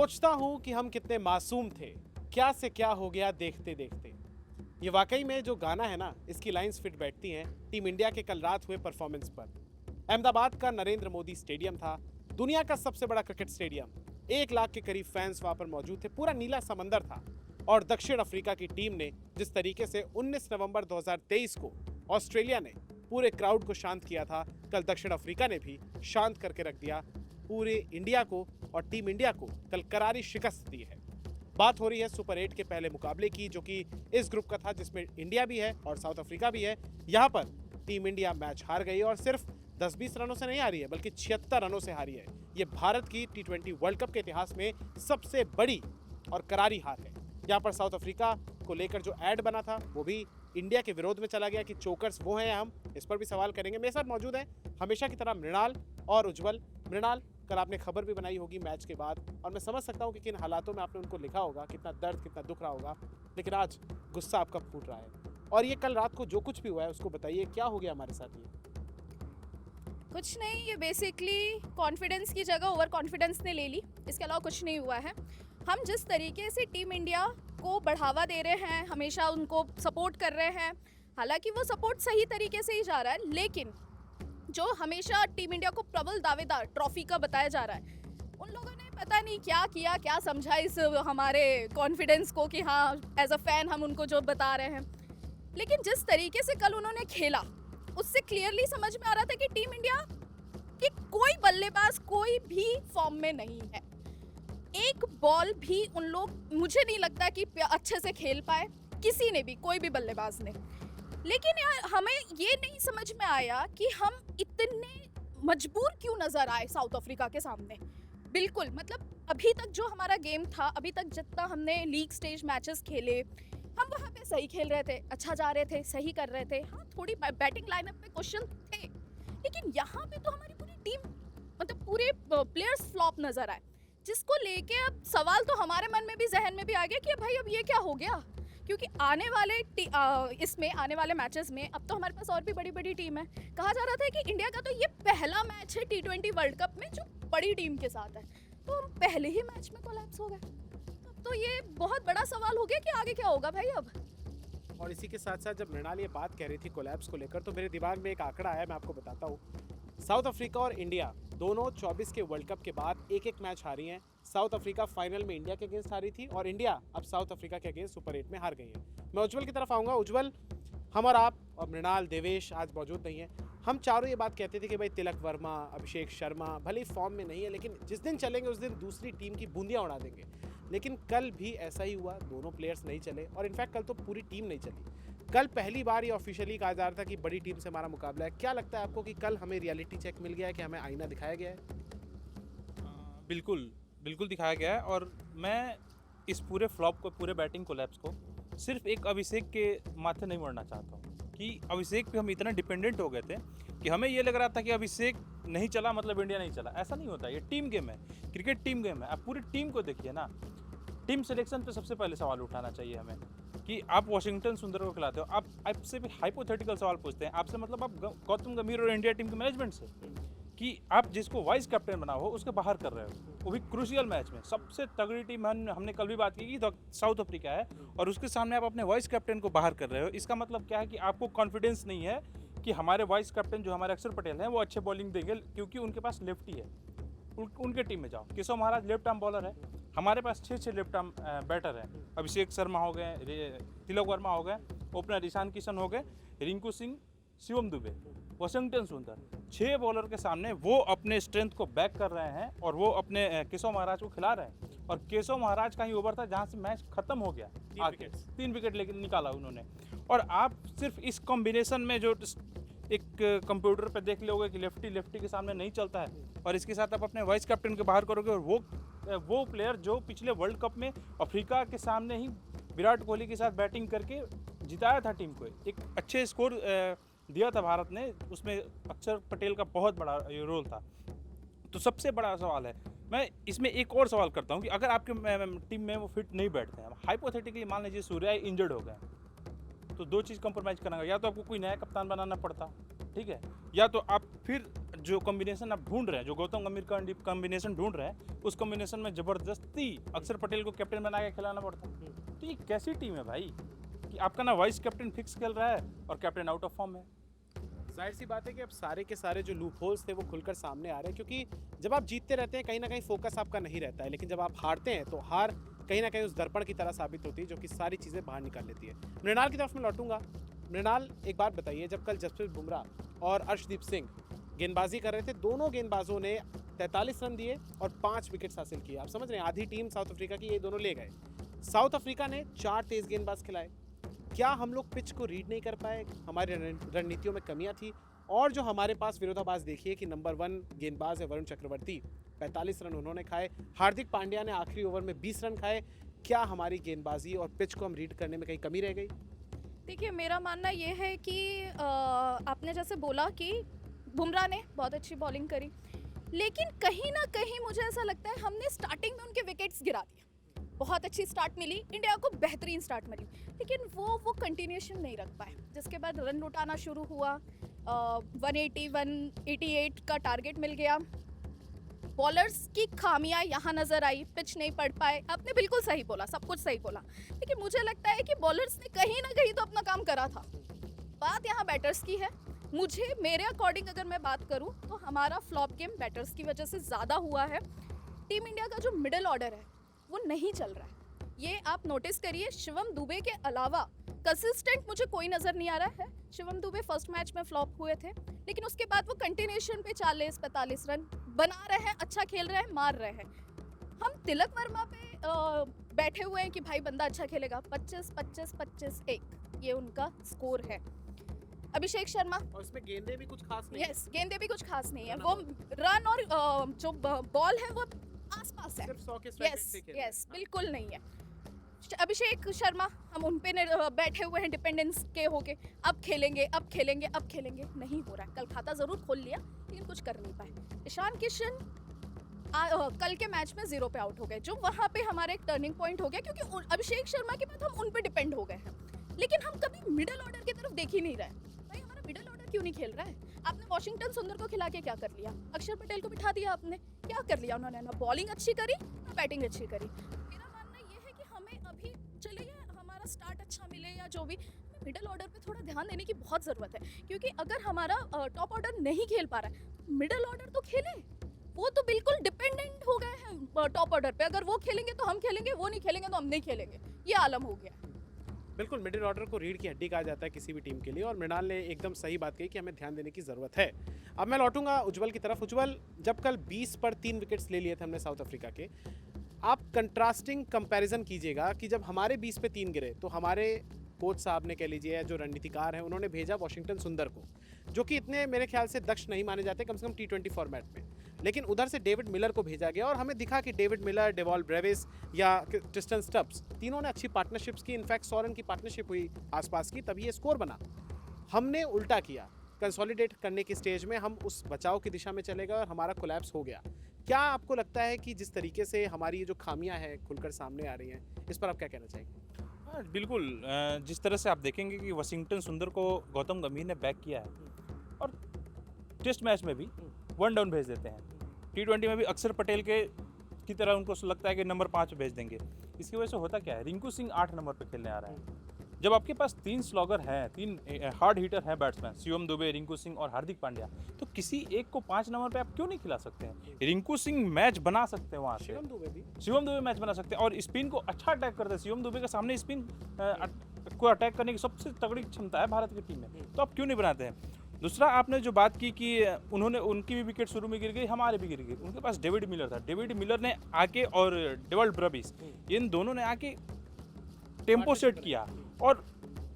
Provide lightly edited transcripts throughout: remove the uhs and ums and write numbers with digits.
सोचता हूं कि हम कितने मासूम थे, क्या से क्या हो गया देखते देखते। ये वाकई में जो गाना है ना, इसकी लाइंस फिट बैठती हैं टीम इंडिया के कल रात हुए परफॉर्मेंस पर। अहमदाबाद का नरेंद्र मोदी स्टेडियम था, दुनिया का सबसे बड़ा क्रिकेट स्टेडियम। 1 लाख के करीब फैंस वहां पर मौजूद थे, पूरा नीला समंदर था। और दक्षिण अफ्रीका की टीम ने जिस तरीके से 19 नवंबर 2023 को ऑस्ट्रेलिया ने पूरे क्राउड को शांत किया था, कल दक्षिण अफ्रीका ने भी शांत करके रख दिया पूरे इंडिया को, और टीम इंडिया को कल करारी शिकस्त दी है। बात हो रही है सुपर 8 के पहले मुकाबले की, जो कि इस ग्रुप का था जिसमें इंडिया भी है और साउथ अफ्रीका भी है। यहाँ पर टीम इंडिया मैच हार गई और सिर्फ 10-20 रनों से नहीं हारी है, बल्कि 76 रनों से हारी है। ये भारत की T20 वर्ल्ड कप के इतिहास में सबसे बड़ी और करारी हार है। यहाँ पर साउथ अफ्रीका को लेकर जो एड बना था वो भी इंडिया के विरोध में चला गया कि चोकर्स वो हैं हम, इस पर भी सवाल करेंगे। मेरे साथ मौजूद हैं हमेशा की तरह मृणाल और उज्जवल। मृणाल, कल आपने खबर भी बनाई होगी मैच के बाद, और मैं समझ सकता हूँ कि किन हालातों में आपने उनको लिखा होगा, कितना दर्द कितना दुख रहा होगा, लेकिन आज गुस्सा आपका फूट रहा है। और ये कल रात को जो कुछ भी हुआ है उसको बताइए, क्या हो गया हमारे साथ? ये कुछ नहीं, ये बेसिकली कॉन्फिडेंस की जगह ओवर कॉन्फिडेंस ने ले ली, इसके अलावा कुछ नहीं हुआ है। हम जिस तरीके से टीम इंडिया को बढ़ावा दे रहे हैं, हमेशा उनको सपोर्ट कर रहे हैं, हालांकि वो सपोर्ट सही तरीके से ही जा रहा है, लेकिन जो हमेशा टीम इंडिया को प्रबल दावेदार ट्रॉफी का बताया जा रहा है, उन लोगों ने पता नहीं क्या किया, क्या समझा इस हमारे कॉन्फिडेंस को कि हाँ एज अ फैन हम उनको जो बता रहे हैं। लेकिन जिस तरीके से कल उन्होंने खेला, उससे क्लियरली समझ में आ रहा था कि टीम इंडिया की कोई बल्लेबाज कोई भी फॉर्म में नहीं है। एक बॉल भी उन लोग, मुझे नहीं लगता कि अच्छे से खेल पाए, किसी ने भी, कोई भी बल्लेबाज ने। लेकिन यार हमें ये नहीं समझ में आया कि हम इतने मजबूर क्यों नजर आए साउथ अफ्रीका के सामने। बिल्कुल, मतलब अभी तक जो हमारा गेम था, अभी तक जितना हमने लीग स्टेज मैचेस खेले, हम वहाँ पे सही खेल रहे थे, अच्छा जा रहे थे, सही कर रहे थे। हाँ, थोड़ी बैटिंग लाइनअप में क्वेश्चन थे, लेकिन यहाँ पे तो हमारी पूरी टीम, मतलब पूरे प्लेयर्स फ्लॉप नजर आए, जिसको लेके अब सवाल तो हमारे मन में भी, जहन में भी आ गया कि भाई अब ये क्या हो गया। क्योंकि आने वाले मैचेस में अब तो हमारे पास और भी बड़ी बड़ी टीम है। कहा जा रहा था कि इंडिया का तो ये पहला मैच है T20 वर्ल्ड कप में जो बड़ी टीम के साथ है, तो हम पहले ही मैच में कोलैप्स हो गए। अब तो ये बहुत बड़ा सवाल हो गया कि आगे क्या होगा भाई अब। और इसी के साथ साथ जब मृणाल ये बात कह रही थी कोलैप्स को लेकर, तो मेरे दिमाग में एक आंकड़ा आया, मैं आपको बताता हूँ। साउथ अफ्रीका और इंडिया दोनों 24 के वर्ल्ड कप के बाद एक एक मैच हारी हैं। साउथ अफ्रीका फाइनल में इंडिया के अगेंस्ट हारी थी, और इंडिया अब साउथ अफ्रीका के अगेंस्ट सुपर 8 में हार गई है। मैं उज्जवल की तरफ आऊँगा। उज्जवल, हम और आप और मृणाल, देवेश आज मौजूद नहीं है, हम चारों ये बात कहते थे कि भाई तिलक वर्मा, अभिषेक शर्मा भले फॉर्म में नहीं है, लेकिन जिस दिन चलेंगे उस दिन दूसरी टीम की बूंदियाँ उड़ा देंगे। लेकिन कल भी ऐसा ही हुआ, दोनों प्लेयर्स नहीं चले, और इनफैक्ट कल तो पूरी टीम नहीं चली। कल पहली बार ये ऑफिशियली कहा जा रहा था कि बड़ी टीम से हमारा मुकाबला है। क्या लगता है आपको कि कल हमें रियलिटी चेक मिल गया है, कि हमें आईना दिखाया गया है? बिल्कुल बिल्कुल दिखाया गया है। और मैं इस पूरे फ्लॉप को, पूरे बैटिंग कोलैप्स को सिर्फ एक अभिषेक के माथे नहीं मोड़ना चाहता हूँ कि अभिषेक पे हम इतना डिपेंडेंट हो गए थे कि हमें ये लग रहा था कि अभिषेक नहीं चला मतलब इंडिया नहीं चला। ऐसा नहीं होता, ये टीम गेम है, क्रिकेट टीम गेम है। आप पूरी टीम को देखिए ना। टीम सिलेक्शन पे सबसे पहले सवाल उठाना चाहिए हमें कि आप वॉशिंगटन सुंदर को खिलाते हो, आप आपसे भी हाइपोथेटिकल सवाल पूछते हैं आपसे, मतलब आप गौतम गंभीर और इंडिया टीम के मैनेजमेंट से, कि आप जिसको वाइस कैप्टन बना हो उसके बाहर कर रहे हो, वो भी क्रूशियल मैच में। सबसे तगड़ी टीम हमने कल भी बात की कि साउथ अफ्रीका है, और उसके सामने आप अपने वाइस कैप्टन को बाहर कर रहे हो। इसका मतलब क्या है कि आपको कॉन्फिडेंस नहीं है कि हमारे वाइस कैप्टन जो हमारे अक्षर पटेल हैं वो अच्छे बॉलिंग देंगे, क्योंकि उनके पास लेफ्टी है। उनके टीम में जाओ। Keshav Maharaj left arm bowler है, हमारे पास 6 लेफ्ट आर्म बैटर हैं। अभिषेक शर्मा हो गए, तिलक वर्मा हो गए, ओपनर ईशान किशन हो गए, रिंकू सिंह, शिवम दुबे, वॉशिंगटन सुंदर। 6 बॉलर के सामने वो अपने स्ट्रेंथ को बैक कर रहे हैं, और वो अपने केशव महाराज को खिला रहे हैं। और केशव महाराज का ही ओवर था जहाँ से मैच खत्म हो गया, 3 विकेट लेकर निकाला उन्होंने। और आप सिर्फ इस कॉम्बिनेशन में जो एक कंप्यूटर पे देख लोगे कि लेफ्टी के सामने नहीं चलता है, और इसके साथ आप अपने वाइस कैप्टन को बाहर करोगे, और वो प्लेयर जो पिछले वर्ल्ड कप में अफ्रीका के सामने ही विराट कोहली के साथ बैटिंग करके जिताया था टीम को, एक अच्छे स्कोर दिया था भारत ने, उसमें अक्षर पटेल का बहुत बड़ा रोल था। तो सबसे बड़ा सवाल है, मैं इसमें एक और सवाल करता हूँ कि अगर आपके टीम में वो फिट नहीं बैठते हैं, हाइपोथेटिकली मान लीजिए सूर्या इंजर्ड हो गए, तो 2 चीज़ कंप्रोमाइज़ करना, या तो आपको कोई नया कप्तान बनाना पड़ता, ठीक है, या तो आप फिर जो कॉम्बिनेशन आप ढूंढ रहे हैं, जो गौतम गंभीर का कॉम्बिनेशन ढूंढ रहे हैं, उस कॉम्बिनेशन में ज़बरदस्ती अक्षर पटेल को कैप्टन बना के खिलाना पड़ता है। तो ये कैसी टीम है भाई कि आपका ना वाइस कैप्टन फिक्स खेल रहा है और कैप्टन आउट ऑफ फॉर्म है। जाहिर सी बात है कि अब सारे के सारे जो लूप होल्स थे वो खुलकर सामने आ रहे हैं, क्योंकि जब आप जीतते रहते हैं कहीं ना कहीं फोकस आपका नहीं रहता है, लेकिन जब आप हारते हैं तो हार कहीं ना कहीं उस दर्पण की तरह साबित होती है जो कि सारी चीज़ें बाहर निकाल लेती है। मृणाल की तरफ मैं लौटूंगा। मृणाल, एक बात बताइए, जब कल जसप्रीत बुमराह और अर्शदीप सिंह गेंदबाजी कर रहे थे, दोनों गेंदबाजों ने 43 रन दिए और 5 विकेट्स हासिल किए। आप समझ रहे हैं, आधी टीम साउथ अफ्रीका की ये दोनों ले गए। साउथ अफ्रीका ने 4 तेज गेंदबाज खिलाए। क्या हम लोग पिच को रीड नहीं कर पाए? हमारी रणनीतियों में कमियां थी। और जो हमारे पास विरोधाभास देखिए कि नंबर 1 गेंदबाज है वरुण चक्रवर्ती, 45 रन उन्होंने खाए। हार्दिक पांड्या ने आखिरी ओवर में 20 रन खाए। क्या हमारी गेंदबाजी और पिच को हम रीड करने में कहीं कमी रह गई? देखिए, मेरा मानना ये है कि आपने जैसे बोला कि बुमराह ने बहुत अच्छी बॉलिंग करी, लेकिन कहीं ना कहीं मुझे ऐसा लगता है हमने स्टार्टिंग में उनके विकेट्स गिरा दिए। बहुत अच्छी स्टार्ट मिली, इंडिया को बेहतरीन स्टार्ट मिली, लेकिन वो कंटिन्यूएशन नहीं रख पाए। जिसके बाद रन लुटाना शुरू हुआ, 180 188 का टारगेट मिल गया। बॉलर्स की खामियां यहाँ नजर आई, पिच नहीं पढ़ पाए। आपने बिल्कुल सही बोला, सब कुछ सही बोला, लेकिन मुझे लगता है कि बॉलर्स ने कहीं ना कहीं तो अपना काम करा था। बात यहाँ बैटर्स की है। मेरे अकॉर्डिंग अगर मैं बात करूँ तो हमारा फ्लॉप गेम बैटर्स की वजह से ज़्यादा हुआ है। टीम इंडिया का जो मिडिल ऑर्डर है वो नहीं चल रहा है। ये आप नोटिस करिए, शिवम दुबे के अलावा कंसिस्टेंट मुझे कोई नज़र नहीं आ रहा है। शिवम दुबे फर्स्ट मैच में फ्लॉप हुए थे, लेकिन उसके बाद वो कंटिन्यूएशन पे 40-45 रन बना रहे हैं, अच्छा खेल रहे हैं, मार रहे हैं। हम तिलक वर्मा पे बैठे हुए हैं कि भाई बंदा अच्छा खेलेगा। 25-25-25-1 ये उनका स्कोर है। अभिषेक शर्मा, और इसमें गेंदे भी कुछ खास नहीं। यस, गेंदे भी कुछ खास नहीं है। वो रन और जो बॉल है वो आसपास है। सिर्फ 100 के स्ट्राइक रेट से खेल रहे हैं। यस, बिल्कुल नहीं है। अभिषेक शर्मा, हम उन पे बैठे हुए हैं डिपेंडेंस के होके, अब खेलेंगे अब खेलेंगे अब खेलेंगे, नहीं हो रहा है। कल खाता जरूर खोल लिया, लेकिन कुछ कर नहीं पाए। ईशान किशन कल के मैच में 0 पे आउट हो गए, जो वहाँ पे हमारे एक टर्निंग पॉइंट हो गया, क्योंकि अभिषेक शर्मा के बाद हम उन पे डिपेंड हो गए हैं। लेकिन हम कभी मिडिल ऑर्डर की तरफ देख ही नहीं रहे। भाई हमारा मिडिल ऑर्डर क्यों नहीं खेल रहा है? आपने वॉशिंगटन सुंदर को खिला के क्या कर लिया? अक्षर पटेल को बिठा दिया आपने, क्या कर लिया उन्होंने? ना बॉलिंग अच्छी करी ना बैटिंग अच्छी करी। मेरा मानना ये है कि हमें अभी चलिए हमारा स्टार्ट अच्छा मिले या जो भी, मिडिल ऑर्डर पे थोड़ा ध्यान देने की बहुत ज़रूरत है, क्योंकि अगर हमारा टॉप ऑर्डर नहीं खेल पा रहा है, मिडिल ऑर्डर तो खेले। वो तो बिल्कुल डिपेंडेंट हो गए हैं टॉप ऑर्डर पे। अगर वो खेलेंगे तो हम खेलेंगे, वो नहीं खेलेंगे तो हम नहीं खेलेंगे, ये आलम हो गया। बिल्कुल, मिडिल ऑर्डर को रीढ़ की हड्डी कहा जाता है किसी भी टीम के लिए, और मृणाल ने एकदम सही बात कही कि हमें ध्यान देने की ज़रूरत है। अब मैं लौटूंगा उज्जवल की तरफ। उज्जवल, जब कल 20 पर 3 विकेट्स ले लिए थे हमने साउथ अफ्रीका के, आप कंट्रास्टिंग कंपैरिजन कीजिएगा कि जब हमारे 20 पे 3 गिरे तो हमारे कोच साहब ने, कह लीजिए, या जो रणनीतिकार हैं, उन्होंने भेजा वॉशिंगटन सुंदर को, जो कि इतने मेरे ख्याल से दक्ष नहीं माने जाते कम से कम T20 फॉर्मेट में। लेकिन उधर से डेविड मिलर को भेजा गया और हमें दिखा कि डेविड मिलर, डेवॉल ब्रेविस या ट्रिस्टन स्टब्स, तीनों ने अच्छी पार्टनरशिप्स की। इनफैक्ट 100 रन की पार्टनरशिप हुई आसपास की, तभी ये स्कोर बना। हमने उल्टा किया, कंसोलिडेट करने की स्टेज में हम उस बचाव की दिशा में चले गए और हमारा कोलैप्स हो गया। क्या आपको लगता है कि जिस तरीके से हमारी ये जो खामियां हैं खुलकर सामने आ रही हैं, इस पर आप क्या कहना चाहेंगे? हाँ बिल्कुल, जिस तरह से आप देखेंगे कि वॉशिंगटन सुंदर को गौतम गंभीर ने बैक किया है, और टेस्ट मैच में भी 1 डाउन भेज देते हैं, T20 में भी अक्षर पटेल की तरह उनको लगता है कि नंबर 5 भेज देंगे। इसकी वजह से होता क्या है, रिंकू सिंह 8 नंबर पे खेलने आ रहा है। जब आपके पास 3 स्लॉगर हैं, 3 हार्ड हिटर हैं बैट्समैन, शिवम दुबे, रिंकू सिंह और हार्दिक पांड्या, तो किसी एक को 5 नंबर पे आप क्यों नहीं खिला सकते हैं? रिंकू सिंह मैच बना सकते हैं वहाँ से, शिवम दुबे मैच बना सकते हैं, और स्पिन को अच्छा अटैक करते हैं। शिवम दुबे के सामने स्पिन को अटैक करने की सबसे तगड़ी क्षमता है भारत की टीम में, तो आप क्यों नहीं बनाते हैं? दूसरा, आपने जो बात की कि उनकी भी विकेट शुरू में गिर गई, हमारे भी गिर गई। उनके पास डेविड मिलर था, डेविड मिलर ने आके, और डेवॉल ब्रेविस, इन दोनों ने आके टेम्पो सेट किया और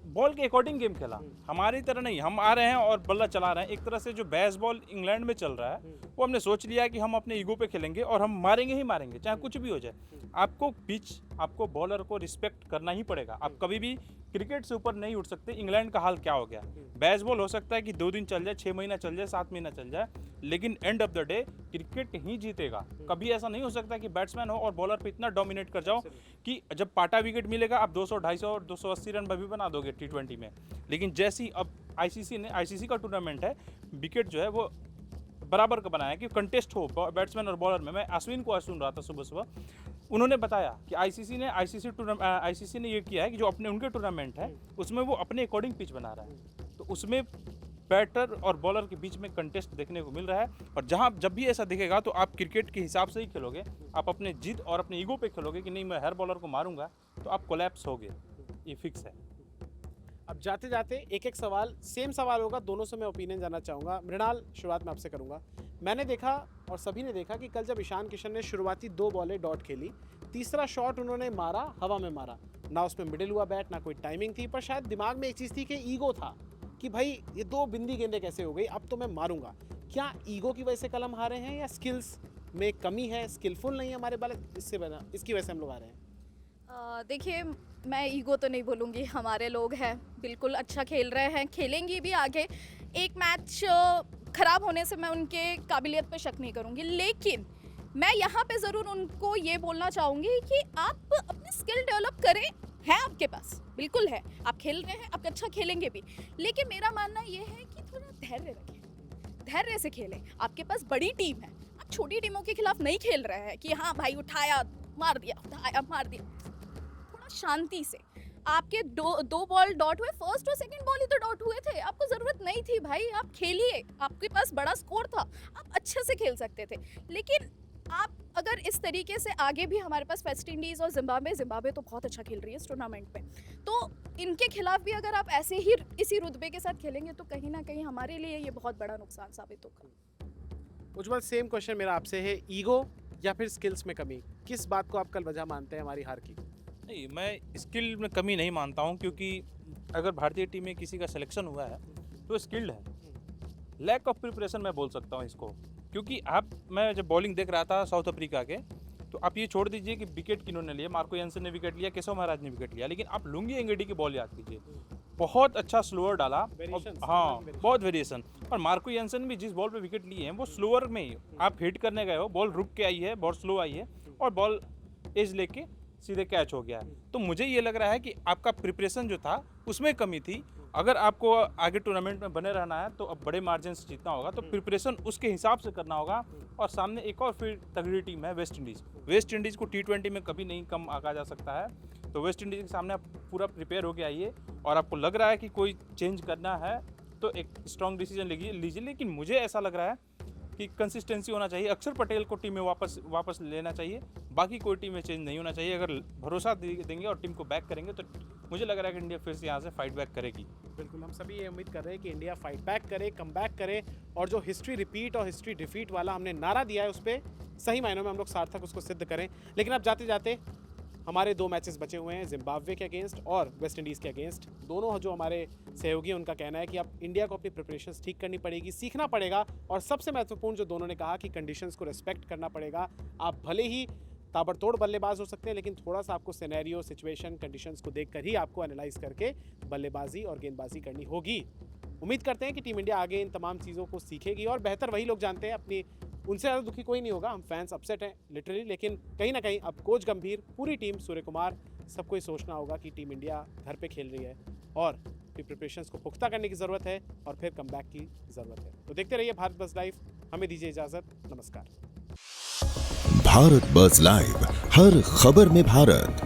बॉल के अकॉर्डिंग गेम खेला। हमारी तरह नहीं, हम आ रहे हैं और बल्ला चला रहे हैं। एक तरह से जो बेसबॉल इंग्लैंड में चल रहा है, वो हमने सोच लिया है कि हम अपने ईगो पे खेलेंगे और हम मारेंगे ही मारेंगे, चाहे कुछ भी हो जाए। आपको पिच, आपको बॉलर को रिस्पेक्ट करना ही पड़ेगा। आप कभी भी क्रिकेट से ऊपर नहीं उठ सकते। इंग्लैंड का हाल क्या हो गया, बेसबॉल हो सकता है कि 2 दिन चल जाए, 6 महीना चल जाए, 7 महीना चल जाए, लेकिन end of the day cricket ही जीतेगा। कभी ऐसा नहीं हो सकता कि बैट्समैन हो और बॉलर पे इतना डोमिनेट कर जाओ कि जब पाटा विकेट मिलेगा आप 200, 250 और 280 रन भी बना दोगे T20 में। लेकिन जैसी अब आईसीसी का टूर्नामेंट है, विकेट जो है वो बराबर का बनाया कि कंटेस्ट हो बैट्समैन और बॉलर में। मैं अश्विन को आज सुन रहा था सुबह सुबह, उन्होंने बताया कि आईसीसी ने ये किया है कि जो अपने उनके टूर्नामेंट है उसमें वो अपने अकॉर्डिंग पिच बना रहा है, तो उसमें बैटर और बॉलर के बीच में कंटेस्ट देखने को मिल रहा है। और जब भी ऐसा दिखेगा तो आप क्रिकेट के हिसाब से ही खेलोगे, आप अपने जिद और अपने ईगो पे खेलोगे कि नहीं मैं हर बॉलर को मारूंगा, तो आप कोलैप्स होगे, ये फिक्स है। अब जाते जाते एक एक सवाल, सेम सवाल होगा, दोनों से मैं ओपिनियन जानना चाहूँगा। मृणाल, शुरुआत में आपसे करूँगा। मैंने देखा और सभी ने देखा कि कल जब ईशान किशन ने शुरुआती 2 बॉलें डॉट खेली, तीसरा शॉट उन्होंने मारा, हवा में मारा, ना उसमें मिडिल हुआ बैट, ना कोई टाइमिंग थी, पर शायद दिमाग में एक चीज़ थी कि ईगो था कि भाई ये 2 बिंदी गेंदें कैसे हो गई, अब तो मैं मारूंगा। क्या ईगो की वजह से कल हम हारे हैं या स्किल्स में कमी है, स्किलफुल नहीं है हमारे बालक, इसकी वजह से हम लोग हारे हैं? देखिए, मैं ईगो तो नहीं बोलूँगी, हमारे लोग हैं, बिल्कुल अच्छा खेल रहे हैं, खेलेंगी भी आगे। एक मैच ख़राब होने से मैं उनके काबिलियत पे शक नहीं करूँगी, लेकिन मैं यहाँ पे ज़रूर उनको ये बोलना चाहूँगी कि आप अपनी स्किल डेवलप करें, है आपके पास, बिल्कुल है, आप खेल रहे हैं, आप अच्छा खेलेंगे भी, लेकिन मेरा मानना ये है कि थोड़ा धैर्य रखें, धैर्य से खेलें। आपके पास बड़ी टीम है, आप छोटी टीमों के खिलाफ नहीं खेल रहे हैं कि हाँ भाई उठाया मार दिया, उठाया मार दिया। थोड़ा शांति से, आपके दो बॉल डॉट हुए, फर्स्ट और सेकंड बॉल ही तो डॉट हुए थे, आपको ज़रूरत नहीं थी भाई, आप खेलिए, आपके पास बड़ा स्कोर था, आप अच्छे से खेल सकते थे। लेकिन आप अगर इस तरीके से आगे भी, हमारे पास वेस्ट इंडीज़ और जिम्बाब्वे तो बहुत अच्छा खेल रही है इस टूर्नामेंट में, तो इनके खिलाफ भी अगर आप ऐसे ही इसी रुतबे के साथ खेलेंगे तो कहीं ना कहीं हमारे लिए ये बहुत बड़ा नुकसान साबित होगा। उज्जवल, सेम क्वेश्चन मेरा आपसे है, ईगो या फिर स्किल्स में कमी, किस बात को आप कल वजह मानते हैं हमारी हार की? नहीं, मैं स्किल में कमी नहीं मानता हूँ, क्योंकि अगर भारतीय टीम में किसी का सिलेक्शन हुआ है तो स्किल्ड है। लैक ऑफ प्रिपरेशन मैं बोल सकता हूँ इसको, क्योंकि मैं जब बॉलिंग देख रहा था साउथ अफ्रीका के, तो आप ये छोड़ दीजिए कि विकेट किन्होंने लिए, मार्को यानसन ने विकेट लिया, केशव महाराज ने विकेट लिया, लेकिन आप लुंगी एंगेडी की बॉल याद कीजिए, बहुत अच्छा स्लोअर डाला। हाँ, बहुत वेरिएशन। और मार्को यानसन भी जिस बॉल पे विकेट लिए हैं वो स्लोअर में ही, आप हिट करने गए हो, बॉल रुक के आई है, बहुत स्लो आई है, और बॉल एज लेके सीधे कैच हो गया है। तो मुझे ये लग रहा है कि आपका प्रिपरेशन जो था उसमें कमी थी। अगर आपको आगे टूर्नामेंट में बने रहना है तो अब बड़े मार्जिन से जीतना होगा, तो प्रिपरेशन उसके हिसाब से करना होगा। और सामने एक और फिर तगड़ी टीम है वेस्ट इंडीज़ को T20 में कभी नहीं कम आका जा सकता है, तो वेस्ट इंडीज़ के सामने आप पूरा प्रिपेयर होके आइए। और आपको लग रहा है कि कोई चेंज करना है तो एक स्ट्रॉन्ग डिसीजन लीजिए, लेकिन मुझे ऐसा लग रहा है कि कंसिस्टेंसी होना चाहिए। अक्षर पटेल को टीम में वापस लेना चाहिए, बाकी कोई टीम में चेंज नहीं होना चाहिए। अगर भरोसा देंगे और टीम को बैक करेंगे तो मुझे लग रहा है कि इंडिया फिर से यहाँ से फाइट बैक करेगी। बिल्कुल, हम सभी ये उम्मीद कर रहे हैं कि इंडिया फाइट बैक करे, कम बैक करे, और जो हिस्ट्री रिपीट और हिस्ट्री डिफीट वाला हमने नारा दिया है उस पर सही मायनों में हम लोग सार्थक उसको सिद्ध करें। लेकिन अब जाते जाते हमारे 2 मैचेस बचे हुए हैं, जिम्बाब्वे के अगेंस्ट और वेस्ट इंडीज़ के अगेंस्ट। दोनों जो हमारे सहयोगी हैं उनका कहना है कि अब इंडिया को अपनी प्रिपरेशंस ठीक करनी पड़ेगी, सीखना पड़ेगा, और सबसे महत्वपूर्ण जो दोनों ने कहा कि कंडीशंस को रिस्पेक्ट करना पड़ेगा। आप भले ही ताबड़तोड़ बल्लेबाज हो सकते हैं, लेकिन थोड़ा सा आपको सिनेरियो, सिचुएशन, कंडीशंस को देखकर ही आपको एनालाइज करके बल्लेबाजी और गेंदबाजी करनी होगी। उम्मीद करते हैं कि टीम इंडिया आगे इन तमाम चीज़ों को सीखेगी, और बेहतर वही लोग जानते हैं, अपनी उनसे ज़्यादा दुखी कोई नहीं होगा। हम फैंस अपसेट हैं लिटरली, लेकिन कहीं ना कहीं अब कोच गंभीर, पूरी टीम, सूर्य कुमार, सबको ही सोचना होगा कि टीम इंडिया घर पे खेल रही है और प्रिपरेशंस को पुख्ता करने की ज़रूरत है, और फिर कमबैक की ज़रूरत है। तो देखते रहिए भारत बज़ लाइव, हमें दीजिए इजाज़त, नमस्कार। भारत बज़ लाइव, हर खबर में भारत।